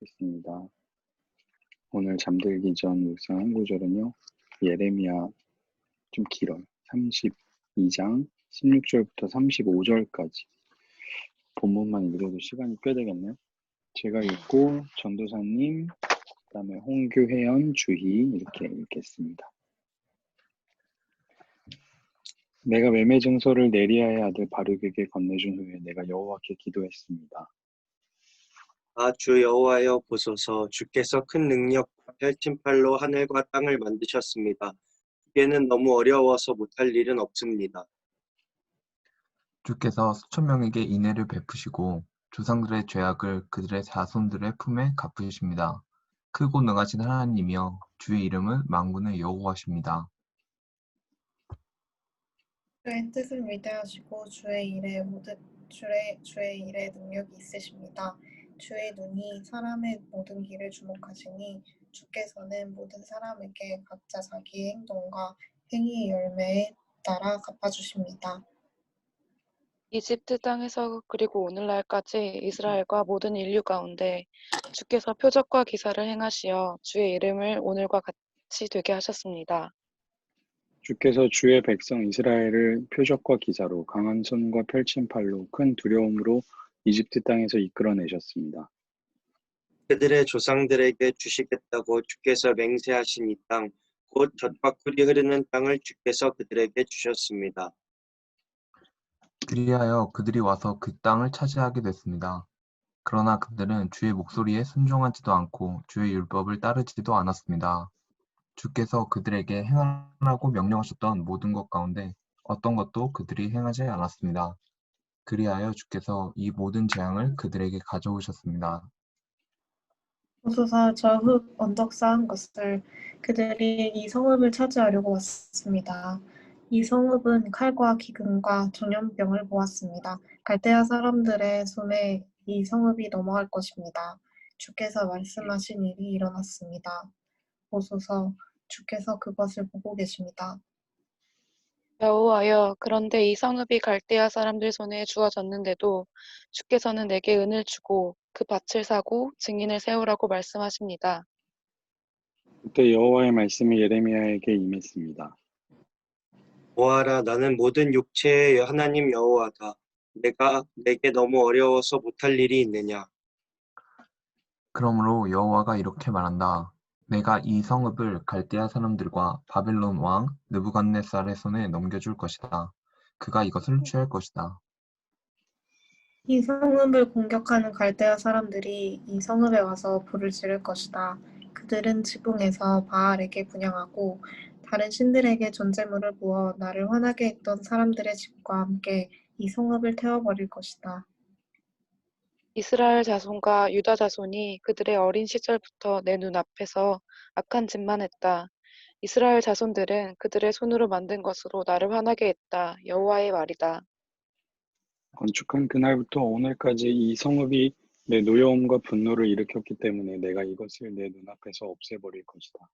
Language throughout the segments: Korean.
있습니다. 오늘 잠들기 전 묵상한 구절은요. 예레미야 좀 길어요. 32장 16절부터 35절까지. 본문만 읽어도 시간이 꽤 되겠네요. 제가 읽고 전도사님, 그다음에 홍규혜연, 주희 이렇게 읽겠습니다. 내가 매매 증서를 네리야의 아들 바룩에게 건네준 후에 내가 여호와께 기도했습니다. 주 여호와여 보소서. 주께서 큰 능력과 펼친 팔로 하늘과 땅을 만드셨습니다. 주께는 너무 어려워서 못할 일은 없습니다. 주께서 수천 명에게 인애를 베푸시고 조상들의 죄악을 그들의 자손들의 품에 갚으십니다. 크고 능하신 하나님이여 주의 이름은 만군의 여호와십니다. 주의 뜻을 위대하시고 주의 일에 능력이 있으십니다. 주의 눈이 사람의 모든 길을 주목하시니 주께서는 모든 사람에게 각자 자기의 행동과 행위의 열매에 따라 갚아주십니다. 이집트 땅에서 그리고 오늘날까지 이스라엘과 모든 인류 가운데 주께서 표적과 기사를 행하시어 주의 이름을 오늘과 같이 되게 하셨습니다. 주께서 주의 백성 이스라엘을 표적과 기사로 강한 손과 펼친 팔로 큰 두려움으로 이집트 땅에서 이끌어내셨습니다. 그들의 조상들에게 주시겠다고 주께서 맹세하신 이 땅, 곧 젖과 꿀이 흐르는 땅을 주께서 그들에게 주셨습니다. 그리하여 그들이 와서 그 땅을 차지하게 됐습니다. 그러나 그들은 주의 목소리에 순종하지도 않고 주의 율법을 따르지도 않았습니다. 주께서 그들에게 행하라고 명령하셨던 모든 것 가운데 어떤 것도 그들이 행하지 않았습니다. 그리하여 주께서 이 모든 재앙을 그들에게 가져오셨습니다. 보소서 저 흙 언덕 쌓은 것을 그들이 이 성읍을 차지하려고 왔습니다. 이 성읍은 칼과 기근과 전염병을 모았습니다. 갈대아 사람들의 손에 이 성읍이 넘어갈 것입니다. 주께서 말씀하신 일이 일어났습니다. 보소서 주께서 그것을 보고 계십니다. 여호와여, 그런데 이 성읍이 갈대아 사람들 손에 주어졌는데도 주께서는 내게 은을 주고 그 밭을 사고 증인을 세우라고 말씀하십니다. 그때 여호와의 말씀이 예레미야에게 임했습니다. 보아라, 나는 모든 육체의 하나님 여호와다. 내게 너무 어려워서 못할 일이 있느냐? 그러므로 여호와가 이렇게 말한다. 내가 이 성읍을 갈대아 사람들과 바벨론 왕 느부갓네살의 손에 넘겨줄 것이다. 그가 이것을 취할 것이다. 이 성읍을 공격하는 갈대아 사람들이 이 성읍에 와서 불을 지를 것이다. 그들은 지붕에서 바알에게 분향하고 다른 신들에게 전제물을 부어 나를 화나게 했던 사람들의 집과 함께 이 성읍을 태워버릴 것이다. 이스라엘 자손과 유다 자손이 그들의 어린 시절부터 내 눈앞에서 악한 짓만 했다. 이스라엘 자손들은 그들의 손으로 만든 것으로 나를 화나게 했다. 여호와의 말이다. 건축한 그날부터 오늘까지 이 성읍이 내 노여움과 분노를 일으켰기 때문에 내가 이것을 내 눈앞에서 없애버릴 것이다.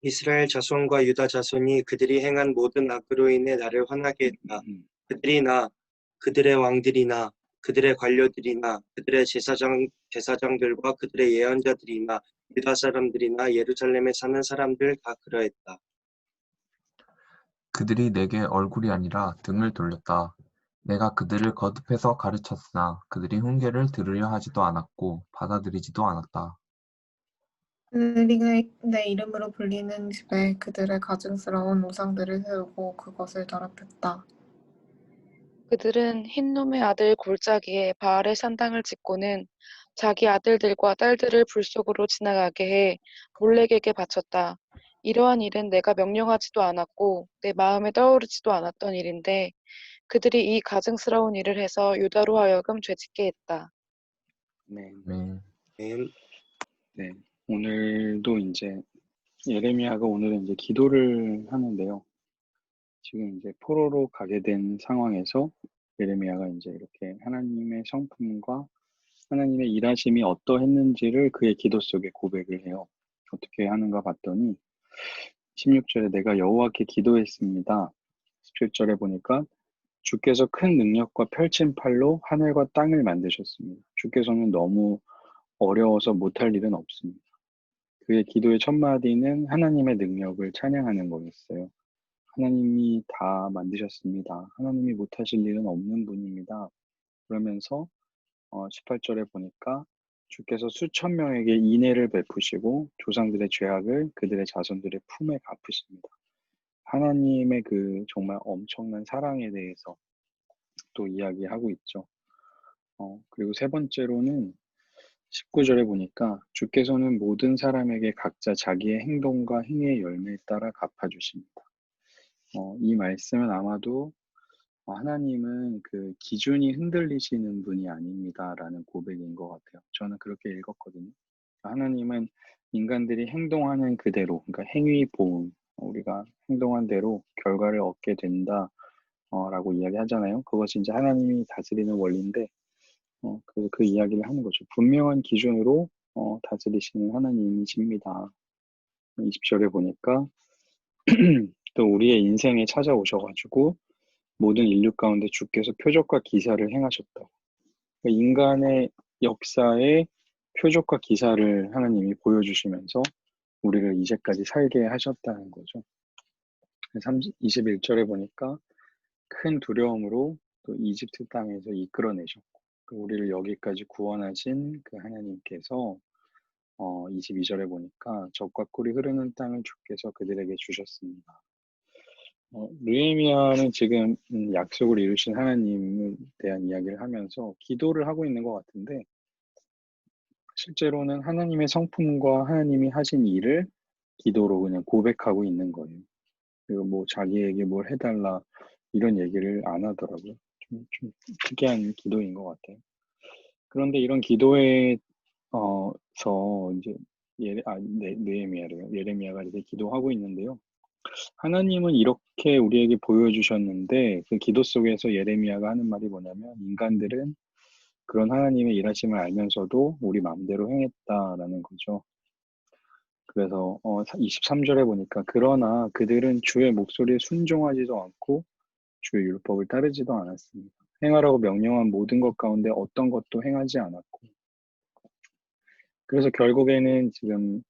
이스라엘 자손과 유다 자손이 그들이 행한 모든 악으로 인해 나를 화나게 했다. 그들이나 그들의 왕들이나 그들의 관료들이나 그들의 제사장들과 그들의 예언자들이나 유다 사람들이나 예루살렘에 사는 사람들 다 그러했다. 그들이 내게 얼굴이 아니라 등을 돌렸다. 내가 그들을 거듭해서 가르쳤으나 그들이 훈계를 들으려 하지도 않았고 받아들이지도 않았다. 그들이 내 이름으로 불리는 집에 그들의 가증스러운 우상들을 세우고 그것을 더럽혔다. 그들은 흰놈의 아들 골짜기에 바알의 산당을 짓고는 자기 아들들과 딸들을 불 속으로 지나가게 해 몰렉에게 바쳤다. 이러한 일은 내가 명령하지도 않았고 내 마음에 떠오르지도 않았던 일인데 그들이 이 가증스러운 일을 해서 유다로 하여금 죄짓게 했다. 네. 네. 오늘도 이제 예레미야가 오늘은 이제 기도를 하는데요. 지금 이제 포로로 가게 된 상황에서 예레미야가 이제 이렇게 하나님의 성품과 하나님의 일하심이 어떠했는지를 그의 기도 속에 고백을 해요. 어떻게 하는가 봤더니 16절에 내가 여호와께 기도했습니다. 17절에 보니까 주께서 큰 능력과 펼친 팔로 하늘과 땅을 만드셨습니다. 주께서는 너무 어려워서 못할 일은 없습니다. 그의 기도의 첫 마디는 하나님의 능력을 찬양하는 거였어요. 하나님이 다 만드셨습니다. 하나님이 못하실 일은 없는 분입니다. 그러면서 18절에 보니까 주께서 수천 명에게 인애를 베푸시고 조상들의 죄악을 그들의 자손들의 품에 갚으십니다. 하나님의 그 정말 엄청난 사랑에 대해서 또 이야기하고 있죠. 그리고 세 번째로는 19절에 보니까 주께서는 모든 사람에게 각자 자기의 행동과 행위의 열매에 따라 갚아주십니다. 이 말씀은 아마도 하나님은 그 기준이 흔들리시는 분이 아닙니다라는 고백인 것 같아요. 저는 그렇게 읽었거든요. 하나님은 인간들이 행동하는 그대로, 그러니까 행위 보응, 우리가 행동한 대로 결과를 얻게 된다, 라고 이야기하잖아요. 그것이 이제 하나님이 다스리는 원리인데, 그 이야기를 하는 거죠. 분명한 기준으로 다스리시는 하나님이십니다. 20절에 보니까 또 우리의 인생에 찾아오셔가지고 모든 인류 가운데 주께서 표적과 기사를 행하셨다고. 그러니까 인간의 역사의 표적과 기사를 하나님이 보여주시면서 우리를 이제까지 살게 하셨다는 거죠. 21절에 보니까 큰 두려움으로 또 이집트 땅에서 이끌어내셨고 우리를 여기까지 구원하신 그 하나님께서 22절에 보니까 젖과 꿀이 흐르는 땅을 주께서 그들에게 주셨습니다. 느헤미야는 지금 약속을 이루신 하나님에 대한 이야기를 하면서 기도를 하고 있는 것 같은데 실제로는 하나님의 성품과 하나님이 하신 일을 기도로 그냥 고백하고 있는 거예요. 그리고 뭐 자기에게 뭘 해달라 이런 얘기를 안 하더라고요. 좀 특이한 기도인 것 같아요. 그런데 이런 기도에 서 이제 느헤미야래요. 예레미야가 이렇게 기도하고 있는데요. 하나님은 이렇게 우리에게 보여주셨는데 그 기도 속에서 예레미야가 하는 말이 뭐냐면 인간들은 그런 하나님의 일하심을 알면서도 우리 마음대로 행했다라는 거죠. 그래서 23절에 보니까 그러나 그들은 주의 목소리에 순종하지도 않고 주의 율법을 따르지도 않았습니다. 행하라고 명령한 모든 것 가운데 어떤 것도 행하지 않았고 그래서 결국에는 지금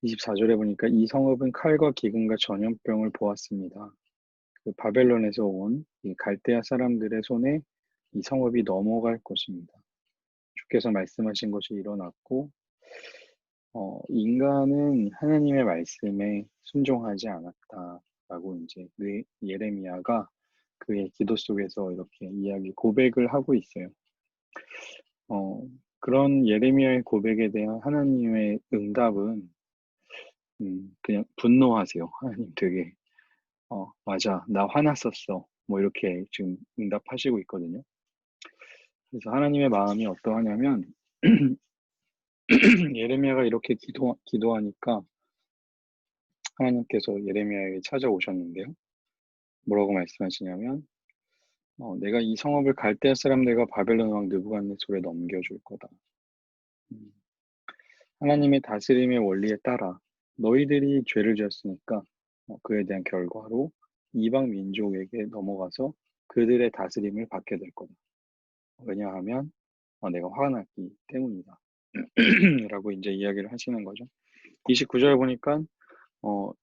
24절에 보니까 이 성읍은 칼과 기근과 전염병을 보았습니다. 그 바벨론에서 온 이 갈대아 사람들의 손에 이 성읍이 넘어갈 것입니다. 주께서 말씀하신 것이 일어났고 인간은 하나님의 말씀에 순종하지 않았다라고 이제 예레미야가 그의 기도 속에서 이렇게 고백을 하고 있어요. 그런 예레미야의 고백에 대한 하나님의 응답은 그냥 분노하세요. 하나님 되게 맞아 나 화났었어 뭐 이렇게 지금 응답하시고 있거든요. 그래서 하나님의 마음이 어떠하냐면 예레미야가 이렇게 기도하니까 하나님께서 예레미야에게 찾아오셨는데요. 뭐라고 말씀하시냐면 내가 이 성읍을 갈대아 사람들과 바벨론 왕 느부갓네살에 넘겨줄 거다. 하나님의 다스림의 원리에 따라 너희들이 죄를 지었으니까 그에 대한 결과로 이방 민족에게 넘어가서 그들의 다스림을 받게 될 거다. 왜냐하면 내가 화가 났기 때문이다. 라고 이제 이야기를 하시는 거죠. 29절에 보니까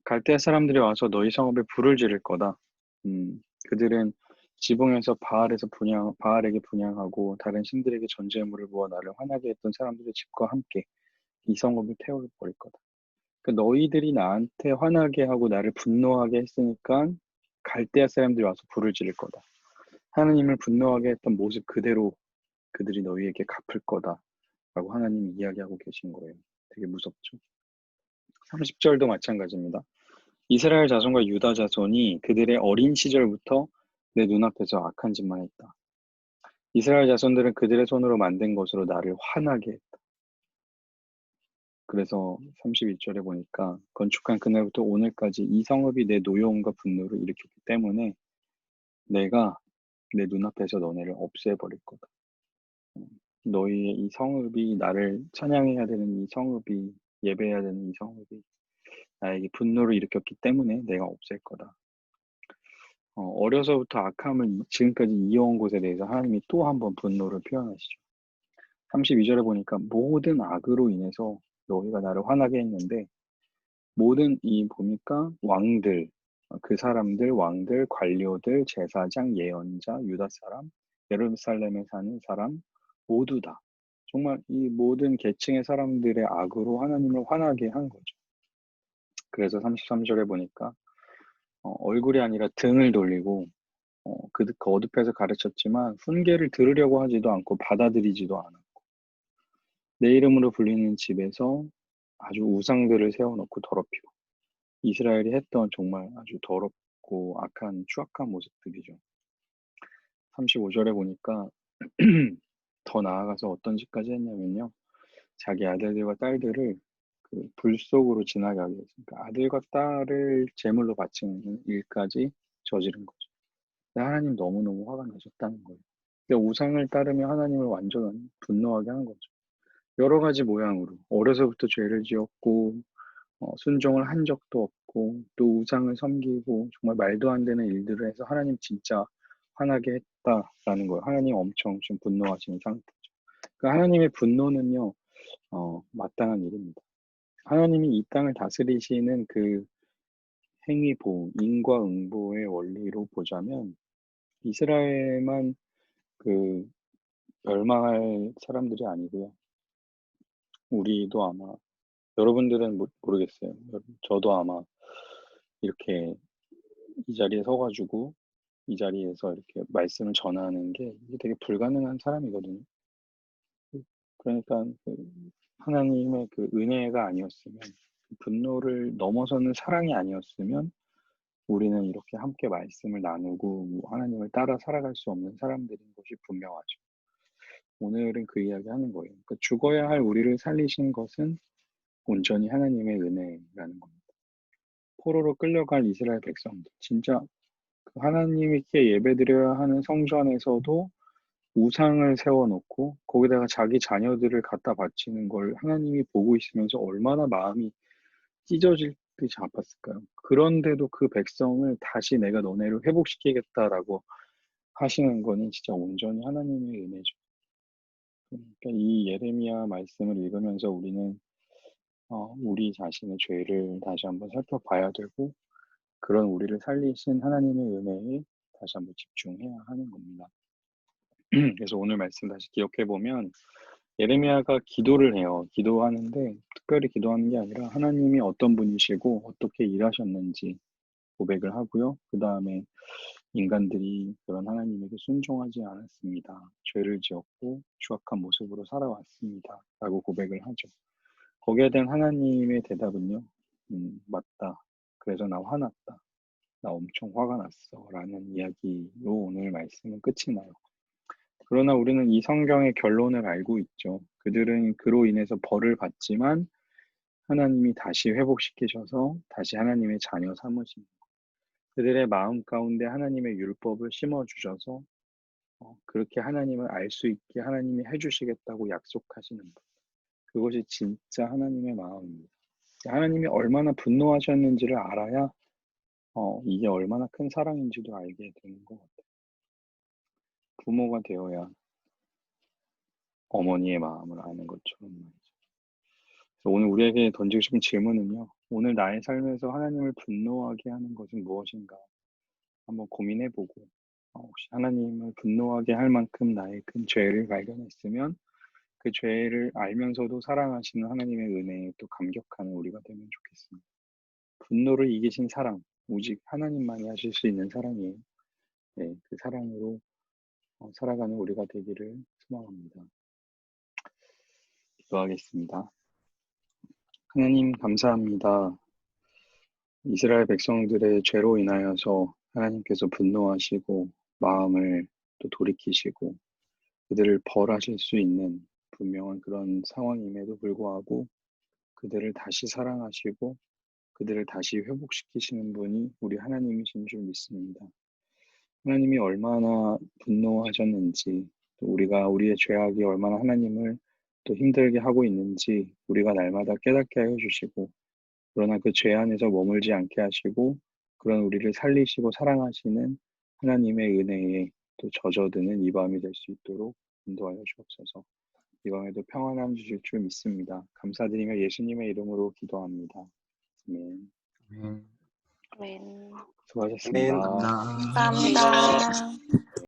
갈대아 사람들이 와서 너희 성읍에 불을 지를 거다. 그들은 지붕에서 바알에게 분향하고 다른 신들에게 전제물을 부어 나를 화나게 했던 사람들의 집과 함께 이 성읍을 태워버릴 거다. 그러니까 너희들이 나한테 화나게 하고 나를 분노하게 했으니까 갈대아 사람들이 와서 불을 지를 거다. 하나님을 분노하게 했던 모습 그대로 그들이 너희에게 갚을 거다. 라고 하나님이 이야기하고 계신 거예요. 되게 무섭죠. 30절도 마찬가지입니다. 이스라엘 자손과 유다 자손이 그들의 어린 시절부터 내 눈앞에서 악한 짓만 했다. 이스라엘 자손들은 그들의 손으로 만든 것으로 나를 화나게 했다. 그래서 31절에 보니까 건축한 그날부터 오늘까지 이 성읍이 내 노여움과 분노를 일으켰기 때문에 내가 내 눈앞에서 너네를 없애버릴 거다. 너희의 이 성읍이 나를 찬양해야 되는 이 성읍이 예배해야 되는 이 성읍이 나에게 분노를 일으켰기 때문에 내가 없앨 거다. 어려서부터 악함을 지금까지 이어온 곳에 대해서 하나님이 또 한 번 분노를 표현하시죠. 32절에 보니까 모든 악으로 인해서 너희가 나를 화나게 했는데, 모든 이 보니까 왕들, 그 사람들, 왕들, 관료들, 제사장, 예언자, 유다 사람, 예루살렘에 사는 사람 모두 다 정말 이 모든 계층의 사람들의 악으로 하나님을 화나게 한 거죠. 그래서 33절에 보니까 얼굴이 아니라 등을 돌리고 그 거듭해서 가르쳤지만 훈계를 들으려고 하지도 않고 받아들이지도 않았고, 내 이름으로 불리는 집에서 아주 우상들을 세워놓고 더럽히고, 이스라엘이 했던 정말 아주 더럽고 악한 추악한 모습들이죠. 35절에 보니까 더 나아가서 어떤 짓까지 했냐면요, 자기 아들들과 딸들을 그 불 속으로 지나가게 했으니까 아들과 딸을 제물로 바치는 일까지 저지른 거죠. 근데 하나님 너무너무 화가 나셨다는 거예요. 근데 우상을 따르면 하나님을 완전 분노하게 한 거죠. 여러 가지 모양으로 어려서부터 죄를 지었고 순종을 한 적도 없고 또 우상을 섬기고 정말 말도 안 되는 일들을 해서 하나님 진짜 화나게 했다라는 거예요. 하나님 엄청 지금 분노하시는 상태죠. 그 하나님의 분노는요, 마땅한 일입니다. 하나님이 이 땅을 다스리시는 그 행위보, 인과응보의 원리로 보자면 이스라엘만 그 멸망할 사람들이 아니고요. 우리도 아마, 여러분들은 모르겠어요. 저도 아마 이렇게 이 자리에 서가지고 이 자리에서 이렇게 말씀을 전하는 게 이게 되게 불가능한 사람이거든요. 그러니까 그 하나님의 그 은혜가 아니었으면, 그 분노를 넘어서는 사랑이 아니었으면 우리는 이렇게 함께 말씀을 나누고 뭐 하나님을 따라 살아갈 수 없는 사람들인 것이 분명하죠. 오늘은 그 이야기 하는 거예요. 그러니까 죽어야 할 우리를 살리신 것은 온전히 하나님의 은혜라는 겁니다. 포로로 끌려갈 이스라엘 백성들, 진짜 그 하나님께 예배드려야 하는 성전에서도 우상을 세워놓고 거기다가 자기 자녀들을 갖다 바치는 걸 하나님이 보고 있으면서 얼마나 마음이 찢어질 듯이 아팠을까요? 그런데도 그 백성을 다시 내가 너네를 회복시키겠다라고 하시는 거는 진짜 온전히 하나님의 은혜죠. 그러니까 이 예레미야 말씀을 읽으면서 우리는 우리 자신의 죄를 다시 한번 살펴봐야 되고, 그런 우리를 살리신 하나님의 은혜에 다시 한번 집중해야 하는 겁니다. 그래서 오늘 말씀 다시 기억해 보면 예레미야가 기도를 해요. 기도하는데 특별히 기도하는 게 아니라 하나님이 어떤 분이시고 어떻게 일하셨는지 고백을 하고요. 그 다음에 인간들이 그런 하나님에게 순종하지 않았습니다. 죄를 지었고 추악한 모습으로 살아왔습니다. 라고 고백을 하죠. 거기에 대한 하나님의 대답은요, 맞다. 그래서 나 화났다. 나 엄청 화가 났어. 라는 이야기로 오늘 말씀은 끝이 나요. 그러나 우리는 이 성경의 결론을 알고 있죠. 그들은 그로 인해서 벌을 받지만 하나님이 다시 회복시키셔서 다시 하나님의 자녀 삼으신, 그들의 마음 가운데 하나님의 율법을 심어주셔서 그렇게 하나님을 알 수 있게 하나님이 해주시겠다고 약속하시는 것. 그것이 진짜 하나님의 마음입니다. 하나님이 얼마나 분노하셨는지를 알아야 이게 얼마나 큰 사랑인지도 알게 되는 것 같아요. 부모가 되어야 어머니의 마음을 아는 것처럼 말이죠. 그래서 오늘 우리에게 던지고 싶은 질문은요, 오늘 나의 삶에서 하나님을 분노하게 하는 것은 무엇인가 한번 고민해보고, 혹시 하나님을 분노하게 할 만큼 나의 큰 죄를 발견했으면 그 죄를 알면서도 사랑하시는 하나님의 은혜에 또 감격하는 우리가 되면 좋겠습니다. 분노를 이기신 사랑, 오직 하나님만이 하실 수 있는 사랑이에요. 네, 그 사랑으로 살아가는 우리가 되기를 소망합니다. 기도하겠습니다. 하나님 감사합니다. 이스라엘 백성들의 죄로 인하여서 하나님께서 분노하시고 마음을 또 돌이키시고 그들을 벌하실 수 있는 분명한 그런 상황임에도 불구하고 그들을 다시 사랑하시고 그들을 다시 회복시키시는 분이 우리 하나님이신 줄 믿습니다. 하나님이 얼마나 분노하셨는지, 또 우리가 우리의 죄악이 얼마나 하나님을 또 힘들게 하고 있는지 우리가 날마다 깨닫게 하여 주시고, 그러나 그 죄 안에서 머물지 않게 하시고 그런 우리를 살리시고 사랑하시는 하나님의 은혜에 또 젖어드는 이 밤이 될 수 있도록 인도하여 주옵소서. 이번에도 평안함 주실 줄 믿습니다. 감사드리며 예수님의 이름으로 기도합니다. 아멘. 아멘. 아멘. 수고하셨습니다. 아멘. 감사합니다. 감사합니다.